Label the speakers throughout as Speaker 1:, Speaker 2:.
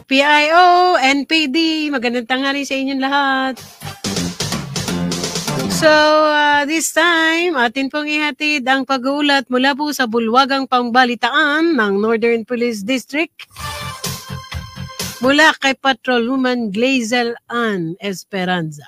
Speaker 1: PIO, NPD, magandang tanghali sa inyong lahat. So, this time, atin pong ihatid ang pag-uulat mula po sa bulwagang pangbalitaan ng Northern Police District mula kay Patrolwoman Glazel Ann Esperanza.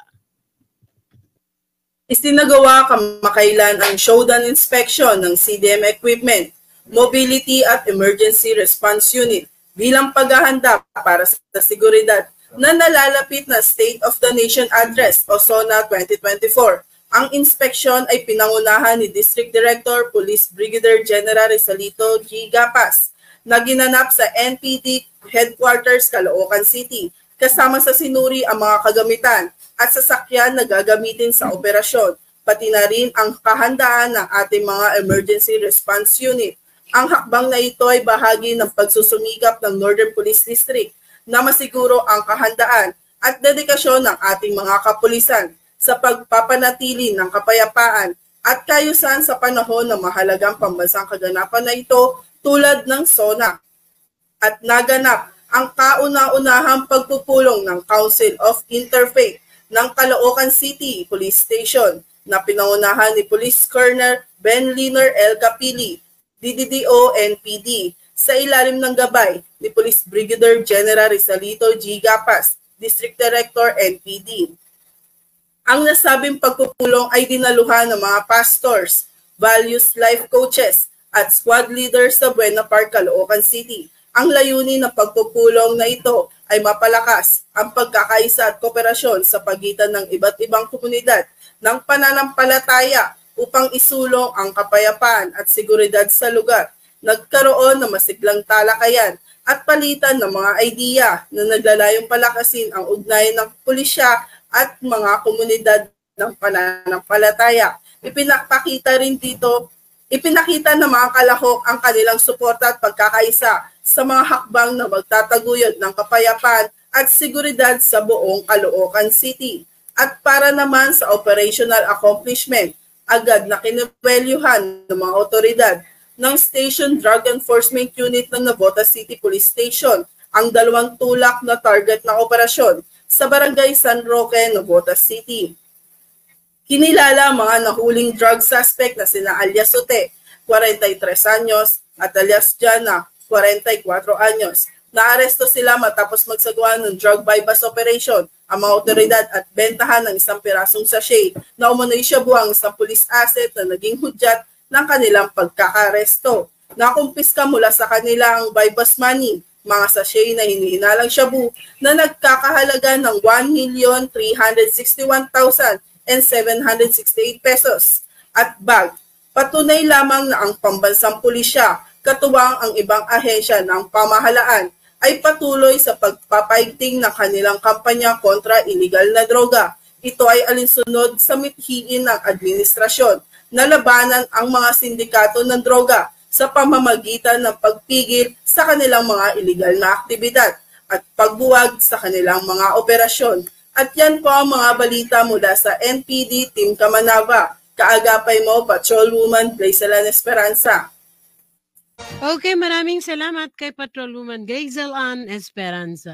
Speaker 2: Isinagawa kamakailan ang showdown inspection ng CDM equipment, Mobility at Emergency Response Unit bilang paghahanda para sa seguridad na nalalapit na State of the Nation Address o SONA 2024. Ang inspeksyon ay pinangunahan ni District Director Police Brigadier General Rizalito G. Gapas na ginanap sa NPD Headquarters, Caloocan City, kasama sa sinuri ang mga kagamitan at sasakyan na gagamitin sa operasyon, pati na rin ang kahandaan ng ating mga Emergency Response Unit. Ang hakbang na ito ay bahagi ng pagsusumikap ng Northern Police District na masiguro ang kahandaan at dedikasyon ng ating mga kapulisan sa pagpapanatili ng kapayapaan at kaayusan sa panahon ng mahalagang pambansang kaganapan na ito tulad ng SONA. At naganap ang kauna-unahang pagpupulong ng Council of Interfaith ng Caloocan City Police Station na pinangunahan ni Police Colonel Ben Liner L. Capili, DDDO NPD, sa ilalim ng gabay ni Police Brigadier General Rizalito G. Gapas, District Director NPD. Ang nasabing pagpupulong ay dinaluhan ng mga pastors, values life coaches at squad leaders sa Buena Park, Caloocan City. Ang layunin ng pagpupulong na ito ay mapalakas ang pagkakaisa at kooperasyon sa pagitan ng iba't ibang komunidad ng pananampalataya upang isulong ang kapayapaan at seguridad sa lugar. Nagkaroon ng masiglang talakayan at palitan ng mga idea na naglalayong palakasin ang ugnayan ng pulisya at mga komunidad ng pananampalataya. Ipinakita ng mga kalahok ang kanilang suporta at pagkakaisa sa mga hakbang na magtataguyod ng kapayapaan at seguridad sa buong Caloocan City. At para naman sa operational accomplishment, agad na kinwelyuhan ng mga otoridad ng Station Drug Enforcement Unit ng Navotas City Police Station ang 2 tulak na target na operasyon sa Barangay San Roque, Navotas City. Kinilala mga nahuling drug suspect na sina alias Sote, 43 anyos, at alias Jana, 44 anyos. Naaresto sila matapos magsagawa ng drug bypass operation ang mga otoridad at bentahan ng 1 pirasong sachet na umano'y shabu ang isang police asset na naging hudyat ng kanilang pagkakaresto. Nakumpiska mula sa kanila ang bypass money, mga sachet na hinihinalang shabu na nagkakahalaga ng 1,361,768 pesos at bag. Patunay lamang na ang pambansang pulisya, katuwang ang ibang ahensya ng pamahalaan, ay patuloy sa pagpapaigting ng kanilang kampanya kontra iligal na droga. Ito ay alinsunod sa mithiin ng administrasyon na labanan ang mga sindikato ng droga sa pamamagitan ng pagpigil sa kanilang mga iligal na aktibidad at pagbuwag sa kanilang mga operasyon. At yan po ang mga balita mula sa NPD Team Kamanava. Kaagapay mo, Patrolwoman Glazel Ann Esperanza.
Speaker 1: Okay, maraming salamat kay Patrolwoman Glazel Ann Esperanza.